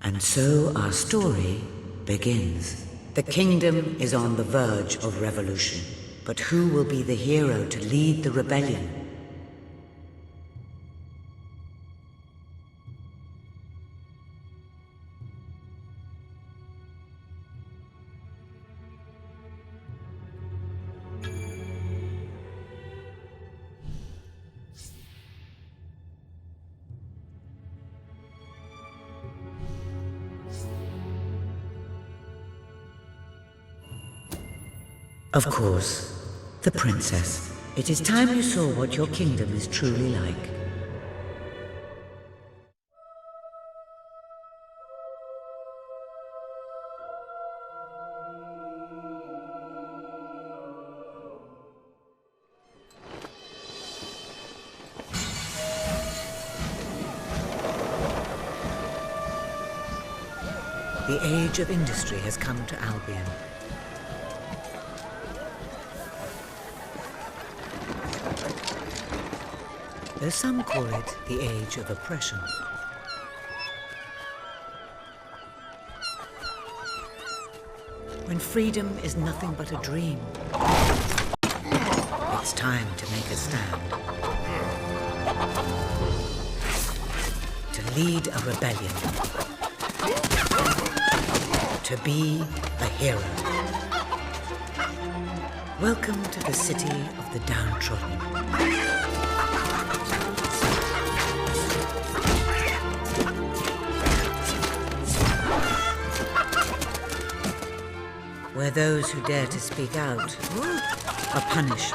And so our story begins. The kingdom is on the verge of revolution, but who will be the hero to lead the rebellion? Of course, the princess. It is time you saw what your kingdom is truly like. The age of industry has come to Albion. Though some call it the age of oppression. When freedom is nothing but a dream, it's time to make a stand. To lead a rebellion. To be a hero. Welcome to the city of the downtrodden. Where those who dare to speak out are punished.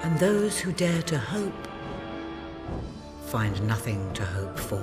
And those who dare to hope find nothing to hope for.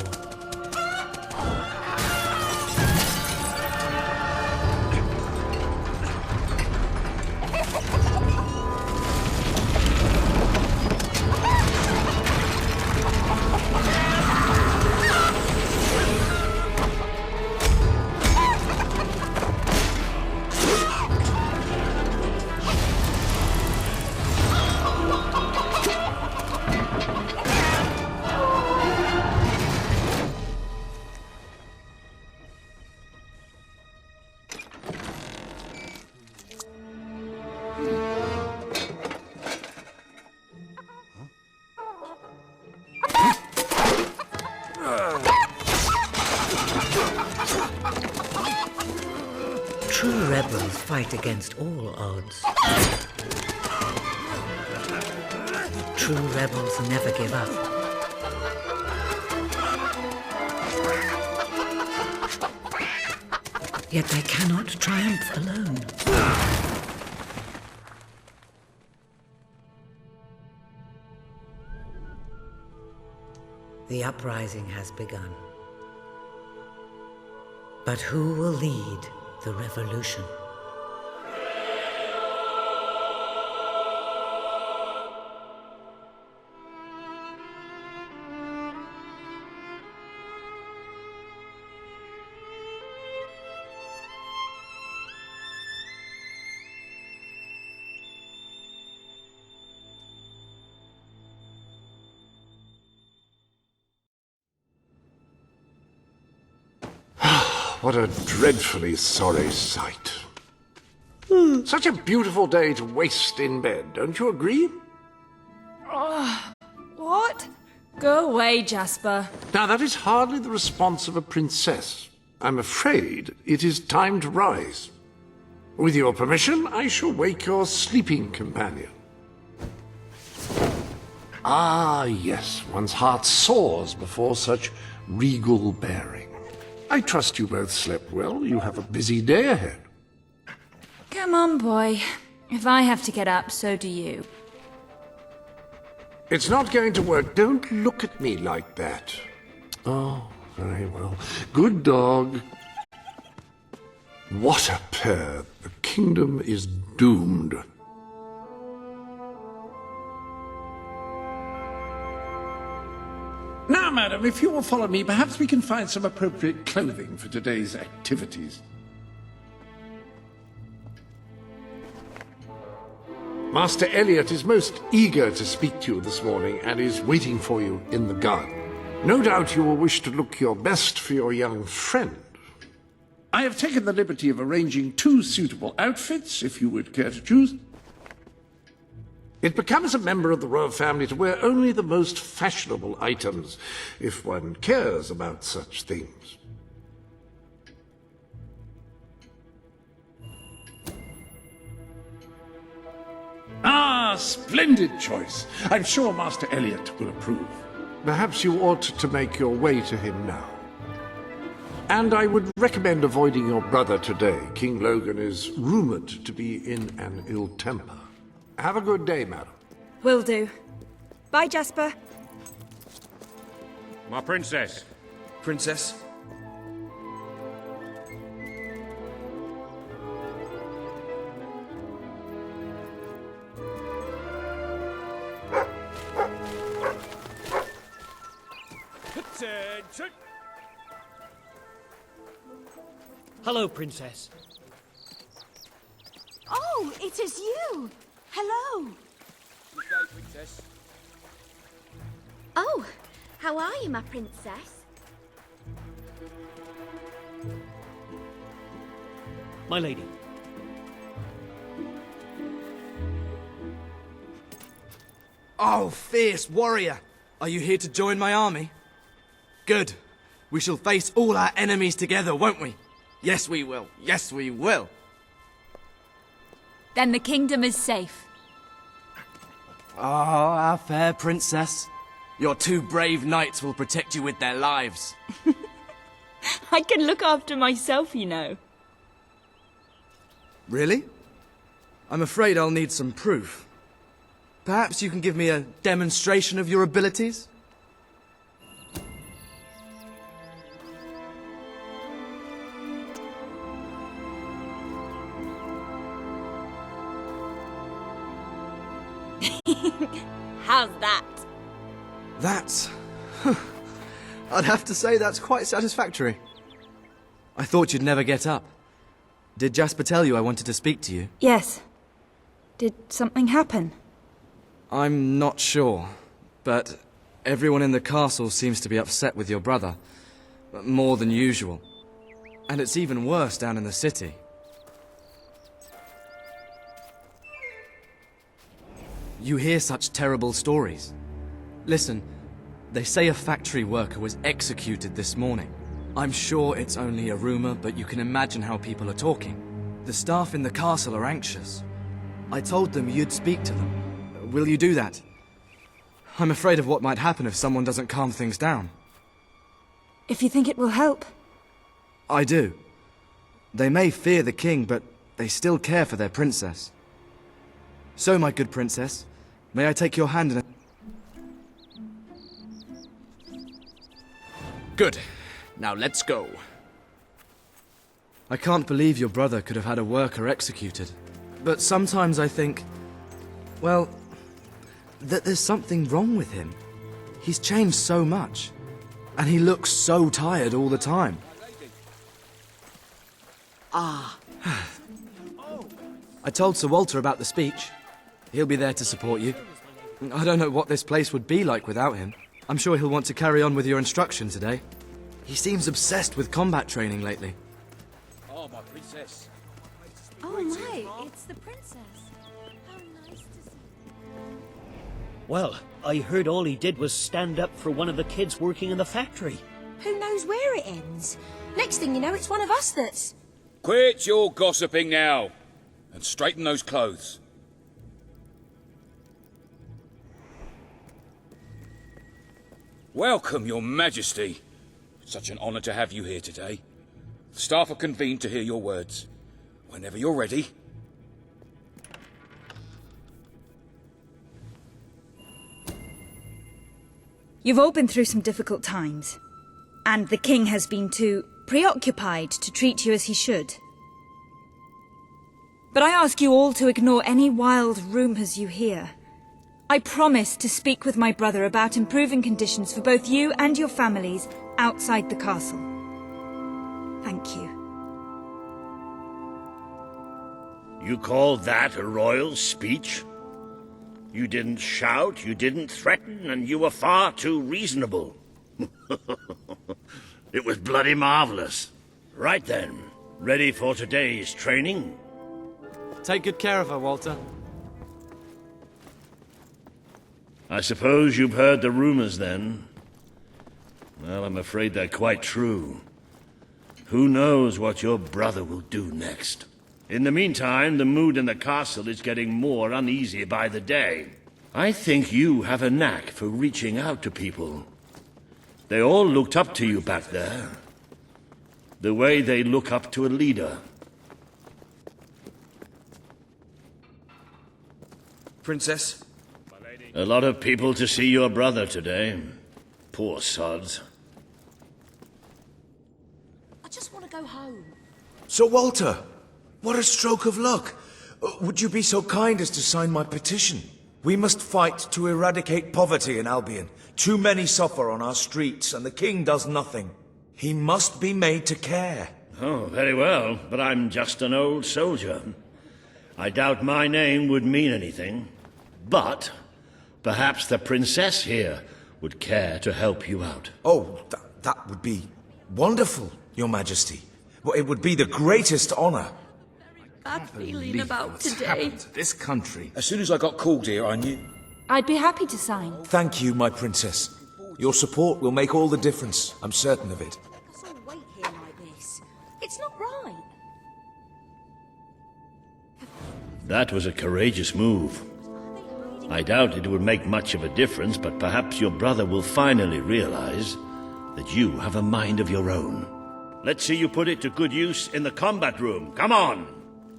True rebels fight against all odds. True rebels never give up. Yet they cannot triumph alone. The uprising has begun. But who will lead the revolution? What a dreadfully sorry sight. Such a beautiful day to waste in bed, don't you agree? What? Go away, Jasper. Now, that is hardly the response of a princess. I'm afraid it is time to rise. With your permission, I shall wake your sleeping companion. Ah, yes, one's heart soars before such regal bearing. I trust you both slept well. You have a busy day ahead. Come on, boy. If I have to get up, so do you. It's not going to work. Don't look at me like that. Oh, very well. Good dog. What a pair. The kingdom is doomed. Now, madam, if you will follow me, perhaps we can find some appropriate clothing for today's activities. Master Elliot is most eager to speak to you this morning and is waiting for you in the garden. No doubt you will wish to look your best for your young friend. I have taken the liberty of arranging 2 suitable outfits, if you would care to choose. It becomes a member of the royal family to wear only the most fashionable items, if one cares about such things. Ah, splendid choice. I'm sure Master Elliot will approve. Perhaps you ought to make your way to him now. And I would recommend avoiding your brother today. King Logan is rumored to be in an ill temper. Have a good day, madam. Will do. Bye, Jasper. My princess. Princess? Attention! Hello, Princess. Oh, it is you! Hello! Good day, princess. Oh, how are you, my princess? My lady. Oh, fierce warrior! Are you here to join my army? Good. We shall face all our enemies together, won't we? Yes, we will. Yes, we will. Then the kingdom is safe. Oh, our fair princess. Your 2 brave knights will protect you with their lives. I can look after myself, you know. Really? I'm afraid I'll need some proof. Perhaps you can give me a demonstration of your abilities? How's that? That's... I'd have to say that's quite satisfactory. I thought you'd never get up. Did Jasper tell you I wanted to speak to you? Yes. Did something happen? I'm not sure, but everyone in the castle seems to be upset with your brother. More than usual. And it's even worse down in the city. You hear such terrible stories. Listen, they say a factory worker was executed this morning. I'm sure it's only a rumor, but you can imagine how people are talking. The staff in the castle are anxious. I told them you'd speak to them. Will you do that? I'm afraid of what might happen if someone doesn't calm things down. If you think it will help. I do. They may fear the king, but they still care for their princess. So, my good princess, may I take your hand and... Good. Now let's go. I can't believe your brother could have had a worker executed. But sometimes I think, well, that there's something wrong with him. He's changed so much. And he looks so tired all the time. I told Sir Walter about the speech. He'll be there to support you. I don't know what this place would be like without him. I'm sure he'll want to carry on with your instruction today. He seems obsessed with combat training lately. Oh, my princess. Oh my, it's the princess. How nice to see you. Well, I heard all he did was stand up for one of the kids working in the factory. Who knows where it ends? Next thing you know, it's one of us that's... Quit your gossiping now. And straighten those clothes. Welcome, your majesty. Such an honor to have you here today. The staff are convened to hear your words. Whenever you're ready. You've all been through some difficult times. And the king has been too preoccupied to treat you as he should. But I ask you all to ignore any wild rumors you hear. I promise to speak with my brother about improving conditions for both you and your families outside the castle. Thank you. You call that a royal speech? You didn't shout, you didn't threaten, and you were far too reasonable. It was bloody marvelous. Right then, ready for today's training? Take good care of her, Walter. I suppose you've heard the rumors then? Well, I'm afraid they're quite true. Who knows what your brother will do next? In the meantime, the mood in the castle is getting more uneasy by the day. I think you have a knack for reaching out to people. They all looked up to you back there. The way they look up to a leader. Princess? A lot of people to see your brother today. Poor sods. I just want to go home. Sir Walter, what a stroke of luck. Would you be so kind as to sign my petition? We must fight to eradicate poverty in Albion. Too many suffer on our streets, and the king does nothing. He must be made to care. Oh, very well, but I'm just an old soldier. I doubt my name would mean anything. But perhaps the princess here would care to help you out. Oh, that would be wonderful, Your Majesty. Well, it would be the greatest honor. Bad feeling about today. To this country. As soon as I got called here, I knew. I'd be happy to sign. Thank you, my princess. Your support will make all the difference. I'm certain of it. Let's all wait here like this. It's not right. That was a courageous move. I doubt it would make much of a difference, but perhaps your brother will finally realize that you have a mind of your own. Let's see you put it to good use in the combat room. Come on!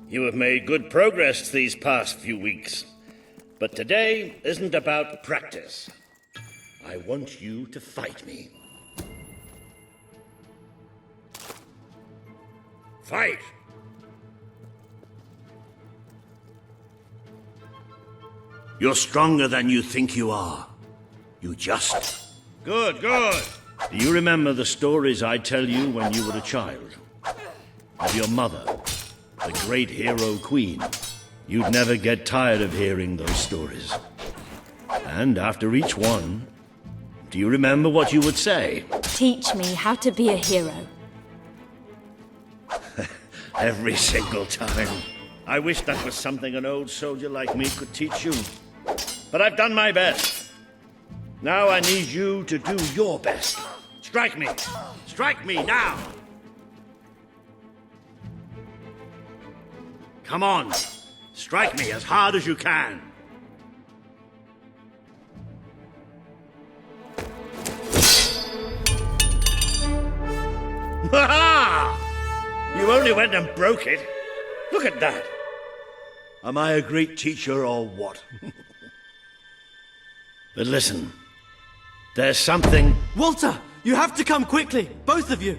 You have made good progress these past few weeks. But today isn't about practice. I want you to fight me. Fight! You're stronger than you think you are. You just... Good, good. Do you remember the stories I tell you when you were a child? Of your mother, the great hero Queen. You'd never get tired of hearing those stories. And after each one, do you remember what you would say? Teach me how to be a hero. Every single time. I wish that was something an old soldier like me could teach you. But I've done my best. Now I need you to do your best. Strike me! Strike me now! Come on! Strike me as hard as you can! Ha-ha! You only went and broke it. Look at that. Am I a great teacher or what? But listen, there's something... Walter! You have to come quickly! Both of you!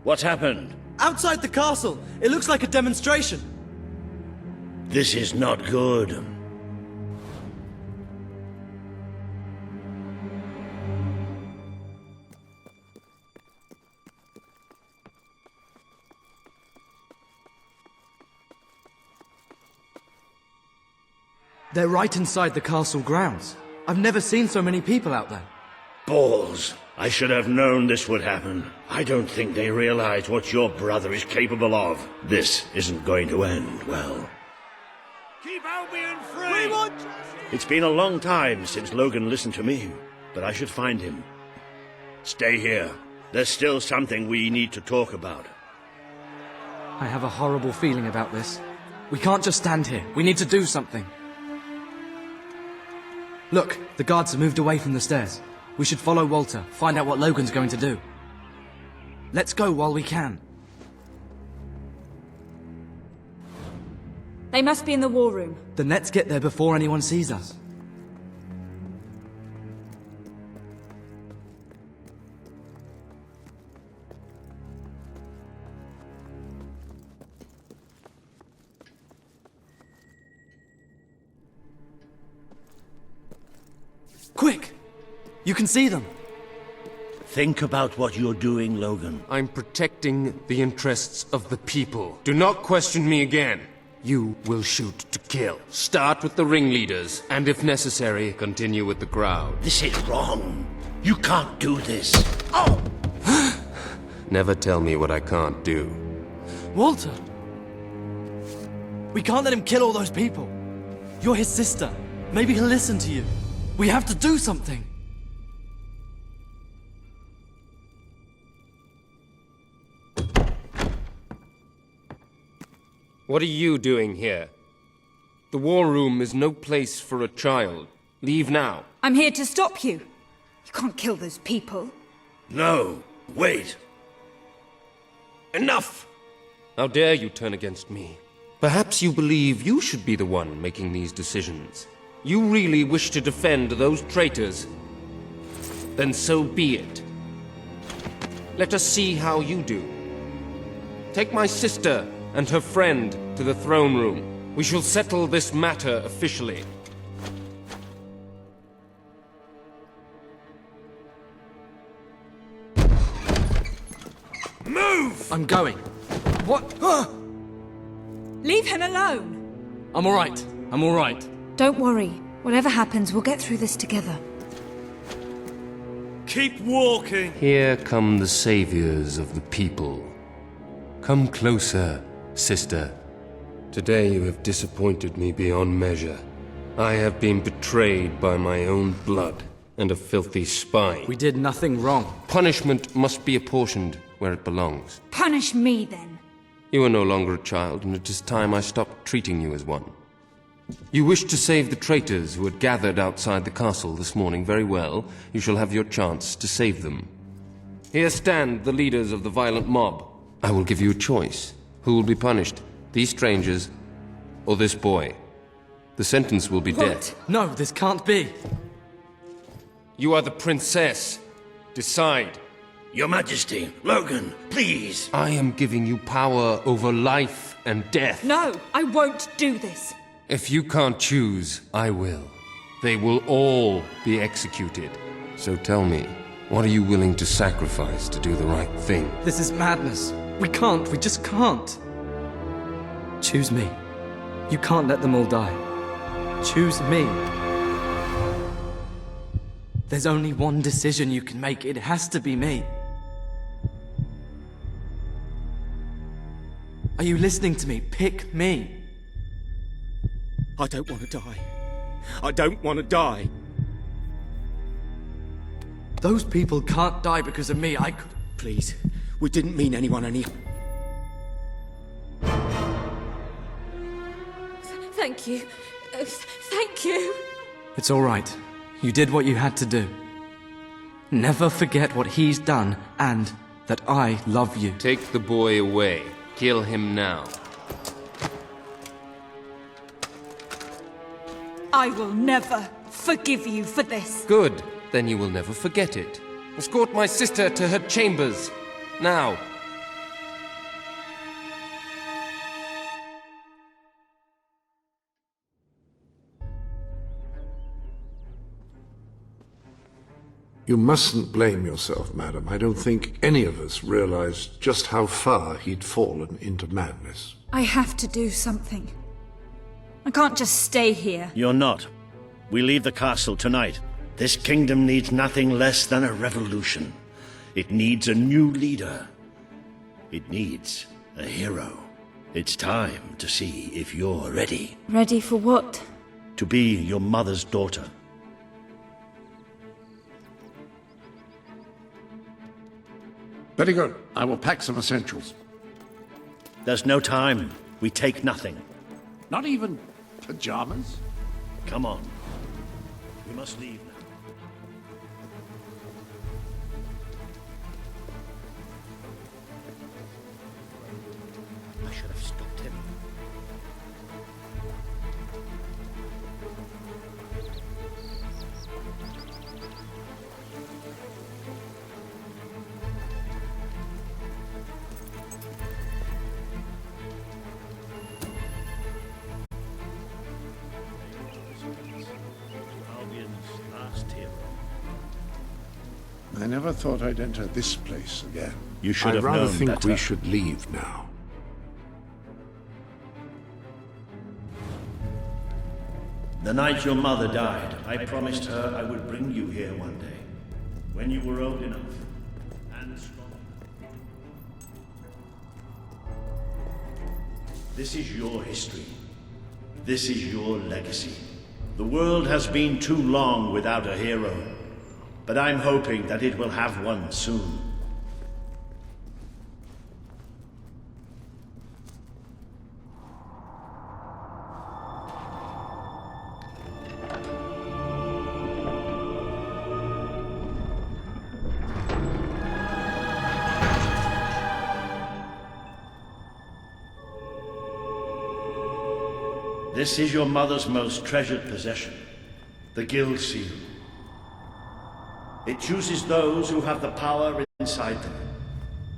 What's happened? Outside the castle! It looks like a demonstration! This is not good. They're right inside the castle grounds. I've never seen so many people out there. Balls. I should have known this would happen. I don't think they realize what your brother is capable of. This isn't going to end well. Keep Albion free! We want justice! It's been a long time since Logan listened to me, but I should find him. Stay here. There's still something we need to talk about. I have a horrible feeling about this. We can't just stand here. We need to do something. Look, the guards have moved away from the stairs. We should follow Walter, find out what Logan's going to do. Let's go while we can. They must be in the war room. Then let's get there before anyone sees us. Quick! You can see them. Think about what you're doing, Logan. I'm protecting the interests of the people. Do not question me again. You will shoot to kill. Start with the ringleaders, and if necessary, continue with the crowd. This is wrong. You can't do this. Never tell me what I can't do. Walter! We can't let him kill all those people. You're his sister. Maybe he'll listen to you. We have to do something. What are you doing here? The war room is no place for a child. Leave now. I'm here to stop you. You can't kill those people. No, wait. Enough! How dare you turn against me? Perhaps you believe you should be the one making these decisions. You really wish to defend those traitors? Then so be it. Let us see how you do. Take my sister and her friend to the throne room. We shall settle this matter officially. Move! I'm going. What? Leave him alone! I'm alright. I'm alright. Don't worry. Whatever happens, we'll get through this together. Keep walking! Here come the saviors of the people. Come closer, sister. Today you have disappointed me beyond measure. I have been betrayed by my own blood and a filthy spy. We did nothing wrong. Punishment must be apportioned where it belongs. Punish me, then. You are no longer a child, and it is time I stopped treating you as one. You wish to save the traitors who had gathered outside the castle this morning. Very well. You shall have your chance to save them. Here stand the leaders of the violent mob. I will give you a choice. Who will be punished? These strangers, or this boy? The sentence will be death. No, this can't be. You are the princess. Decide. Your Majesty, Logan, please. I am giving you power over life and death. No, I won't do this. If you can't choose, I will. They will all be executed. So tell me, what are you willing to sacrifice to do the right thing? This is madness. We just can't. Choose me. You can't let them all die. Choose me. There's only one decision you can make. It has to be me. Are you listening to me? Pick me. I don't want to die. I don't want to die. Those people can't die because of me. I could... Please, we didn't mean anyone any... Thank you. Thank you. It's all right. You did what you had to do. Never forget what he's done, and that I love you. Take the boy away. Kill him now. I will never forgive you for this. Good. Then you will never forget it. Escort my sister to her chambers. Now. You mustn't blame yourself, madam. I don't think any of us realized just how far he'd fallen into madness. I have to do something. I can't just stay here. You're not. We leave the castle tonight. This kingdom needs nothing less than a revolution. It needs a new leader. It needs a hero. It's time to see if you're ready. Ready for what? To be your mother's daughter. Very good. I will pack some essentials. There's no time. We take nothing. Not even pajamas? Come on. We must leave now. I should have stopped him. I never thought I'd enter this place again. You should I have rather known think better. we should leave now. The night your mother died, I promised her I would bring you here one day. when you were old enough and strong. This is your history. This is your legacy. The world has been too long without a hero, but I'm hoping that it will have one soon. This is your mother's most treasured possession, the Guild Seal. It chooses those who have the power inside them,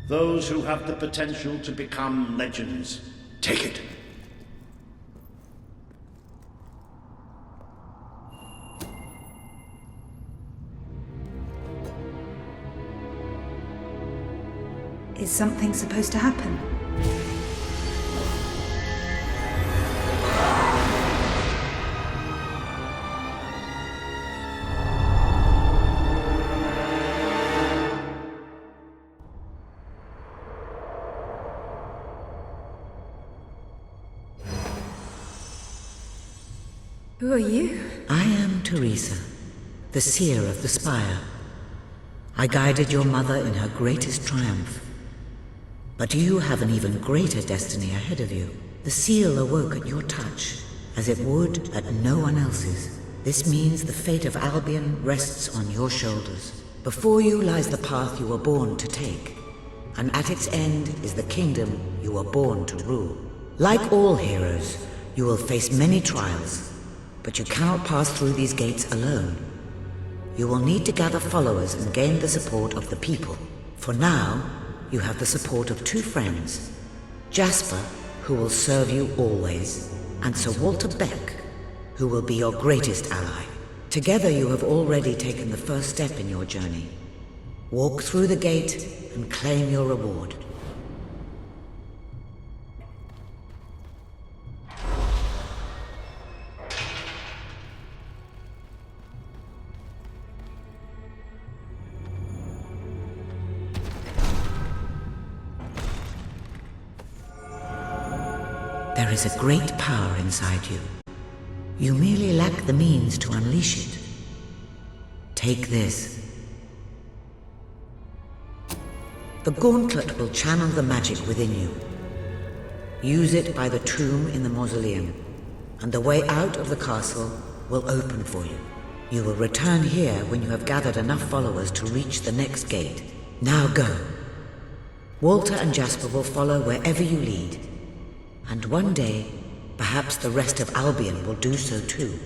those who have the potential to become legends. Take it. Is something supposed to happen? Who are you? I am Teresa, the seer of the spire. I guided your mother in her greatest triumph. But you have an even greater destiny ahead of you. The seal awoke at your touch, as it would at no one else's. This means the fate of Albion rests on your shoulders. Before you lies the path you were born to take, and at its end is the kingdom you were born to rule. Like all heroes, you will face many trials, but you cannot pass through these gates alone. You will need to gather followers and gain the support of the people. For now, you have the support of two friends, Jasper, who will serve you always, and Sir Walter Beck, who will be your greatest ally. Together you have already taken the first step in your journey. Walk through the gate and claim your reward. There is a great power inside you. You merely lack the means to unleash it. Take this. The gauntlet will channel the magic within you. Use it by the tomb in the mausoleum, and the way out of the castle will open for you. You will return here when you have gathered enough followers to reach the next gate. Now go. Walter and Jasper will follow wherever you lead. And one day, perhaps the rest of Albion will do so too.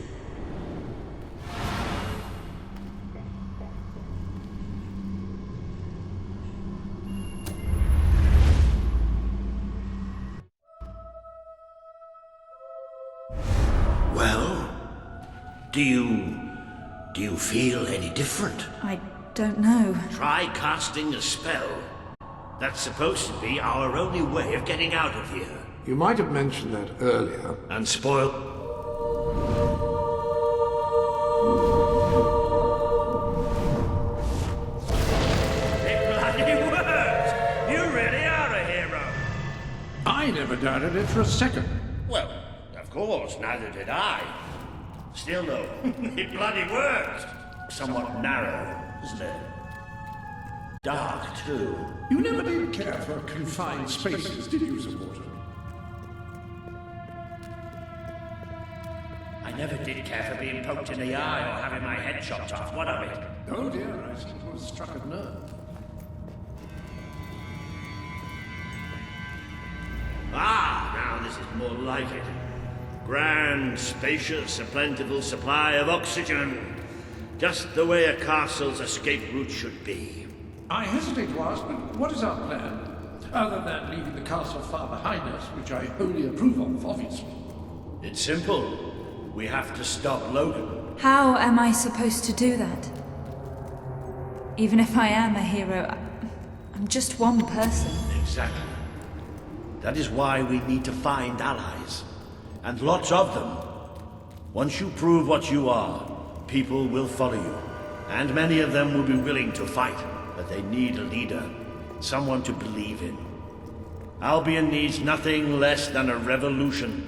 Well, do you feel any different? I don't know. Try casting a spell. That's supposed to be our only way of getting out of here. You might have mentioned that earlier. And spoil... It bloody worked! You really are a hero! I never doubted it for a second. Well, of course, neither did I. Still though, it bloody worked! Somewhat narrow, isn't it? Dark, too. You never did care for confined spaces, did you, Sir Walter? I never did care for being poked in the eye or having my head chopped off. What of it? Oh dear, I suppose struck a nerve. Ah, now this is more like it. Grand, spacious, a plentiful supply of oxygen. Just the way a castle's escape route should be. I hesitate to ask, but what is our plan? Other than leaving the castle far behind us, which I wholly approve of, obviously. It's simple. We have to stop Logan. How am I supposed to do that? Even if I am a hero, I'm just one person. Exactly. That is why we need to find allies. And lots of them. Once you prove what you are, people will follow you. And many of them will be willing to fight, but they need a leader, someone to believe in. Albion needs nothing less than a revolution.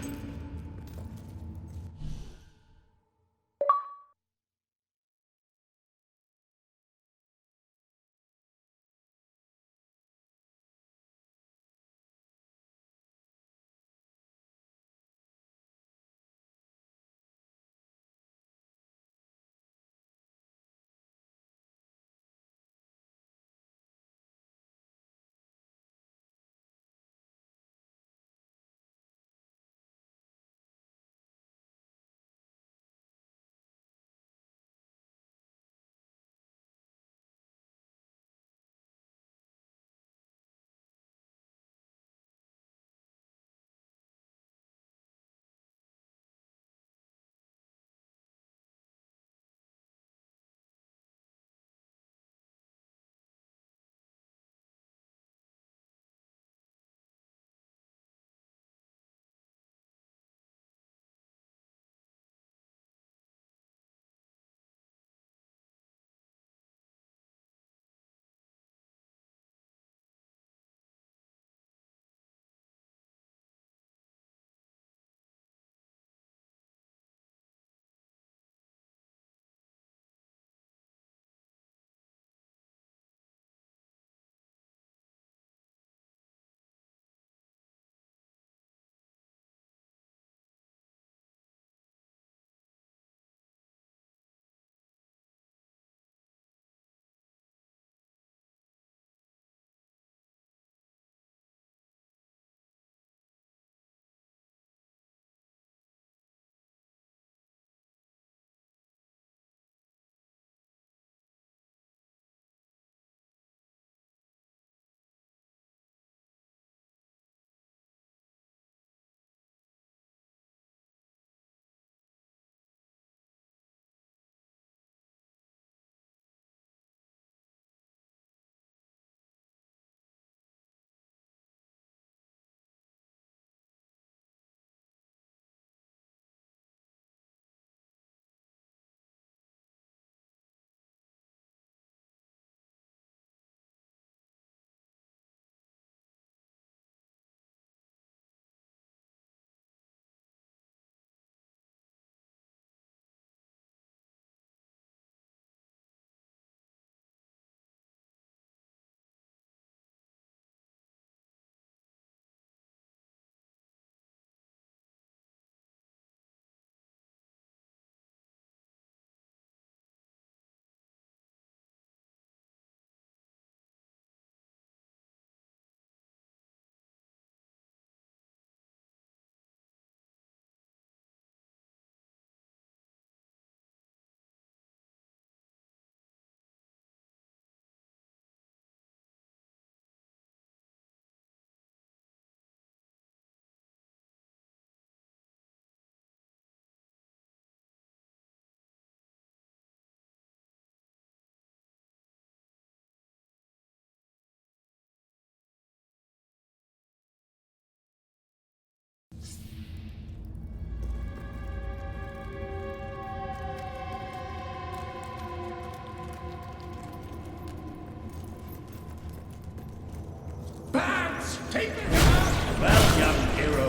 Take him out! Well, young hero,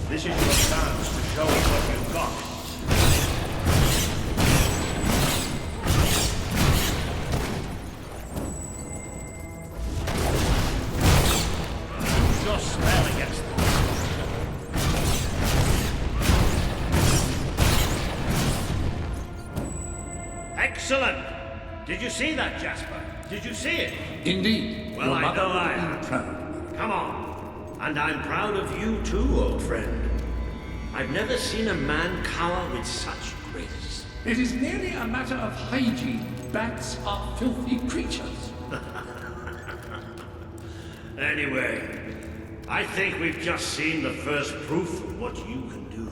this is your chance to show us what you've got. Use your spell against them. Excellent! Did you see that, Jasper? Did you see it? Indeed. Well, I know I am. Proud. Come on. And I'm proud of you too, old friend. I've never seen a man cower with such grace. It is merely a matter of hygiene. Bats are filthy creatures. Anyway, I think we've just seen the first proof of what you can do.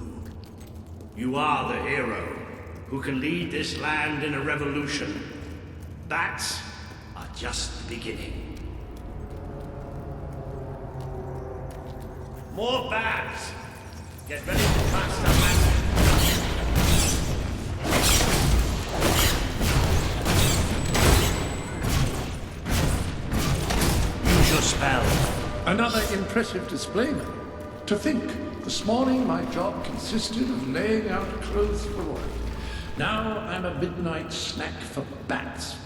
You are the hero who can lead this land in a revolution. Bats are just the beginning. More bats! Get ready to cast a magic. spell. Another impressive display, man. To think, this morning my job consisted of laying out clothes for Roy. Now I'm a midnight snack for bats.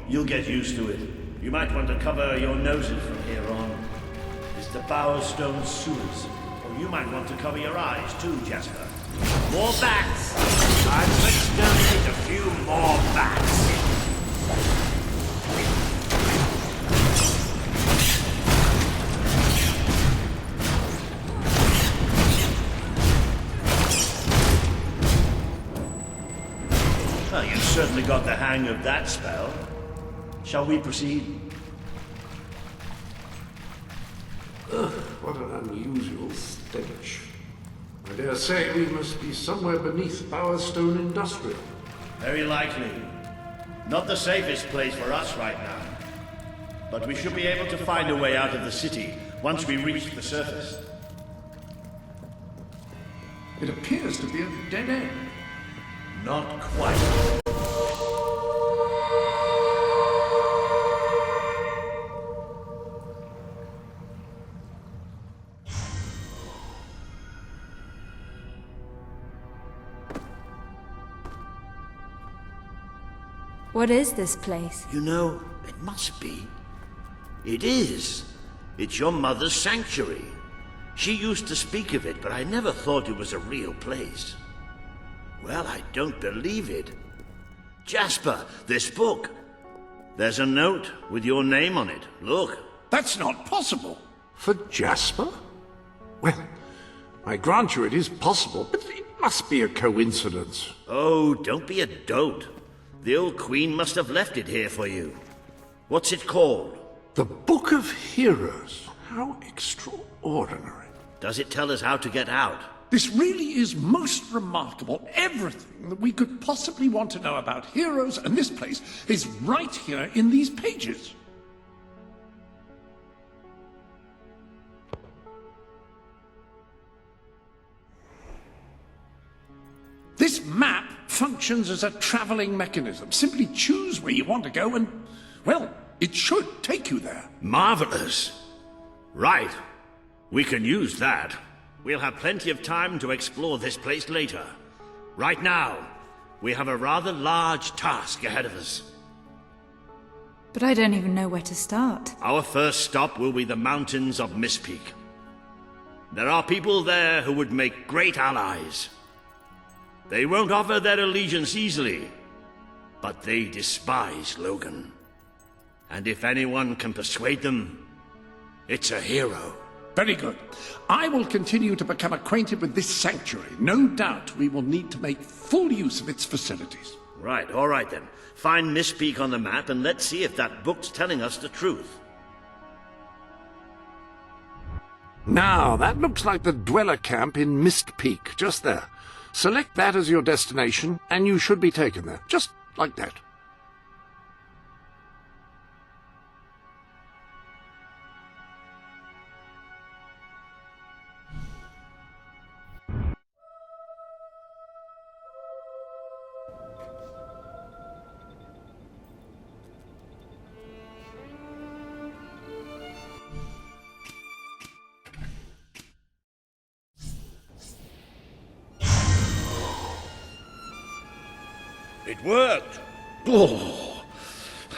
You'll get used to it. You might want to cover your noses from here on. It's the Bowerstone sewers. Or you might want to cover your eyes too, Jasper. More bats! I'd exterminate a few more bats. Well, you've certainly got the hang of that spell. Shall we proceed? Ugh, what an unusual stench. I dare say we must be somewhere beneath Bowerstone Industrial. Very likely. Not the safest place for us right now. But we should be able to find a way out of the city once we reach the surface. It appears to be a dead end. Not quite. What is this place? You know, it must be. It is. It's your mother's sanctuary. She used to speak of it, but I never thought it was a real place. Well, I don't believe it. Jasper, this book. There's a note with your name on it. Look. That's not possible. For Jasper? Well, I grant you it is possible, but it must be a coincidence. Oh, don't be a dolt. The old queen must have left it here for you. What's it called? The Book of Heroes. How extraordinary. Does it tell us how to get out? This really is most remarkable. Everything that we could possibly want to know about heroes and this place is right here in these pages. This map functions as a traveling mechanism. Simply choose where you want to go and, well, it should take you there. Marvelous. Right. We can use that. We'll have plenty of time to explore this place later. Right now, we have a rather large task ahead of us. But I don't even know where to start. Our first stop will be the mountains of Mistpeak. There are people there who would make great allies. They won't offer their allegiance easily, but they despise Logan. And if anyone can persuade them, it's a hero. Very good. I will continue to become acquainted with this sanctuary. No doubt we will need to make full use of its facilities. Right, all right then. Find Mistpeak on the map and let's see if that book's telling us the truth. Now, that looks like the dweller camp in Mistpeak, just there. Select that as your destination, and you should be taken there, just like that. It worked! Oh,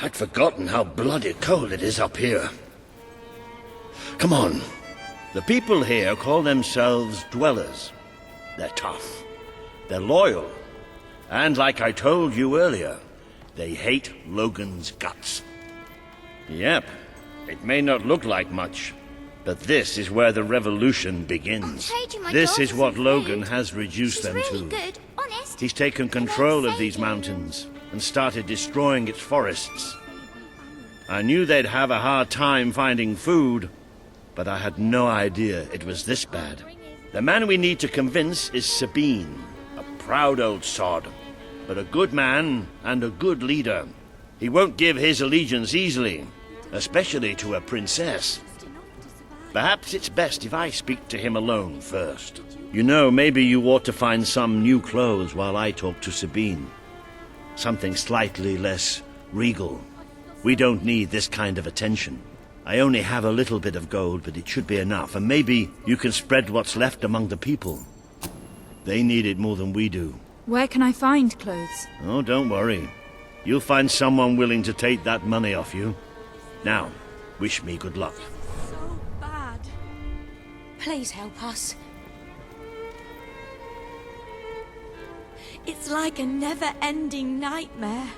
I'd forgotten how bloody cold it is up here. Come on. The people here call themselves dwellers. They're tough. They're loyal. And like I told you earlier, they hate Logan's guts. Yep, it may not look like much, but this is where the revolution begins. This is what Logan has reduced them to. Good, honest. He's taken control of these mountains and started destroying its forests. I knew they'd have a hard time finding food, but I had no idea it was this bad. The man we need to convince is Sabine, a proud old sod, but a good man and a good leader. He won't give his allegiance easily, especially to a princess. Perhaps it's best if I speak to him alone first. You know, maybe you ought to find some new clothes while I talk to Sabine. Something slightly less regal. We don't need this kind of attention. I only have a little bit of gold, but it should be enough, and maybe you can spread what's left among the people. They need it more than we do. Where can I find clothes? Oh, don't worry. You'll find someone willing to take that money off you. Now, wish me good luck. So bad. Please help us. It's like a never-ending nightmare.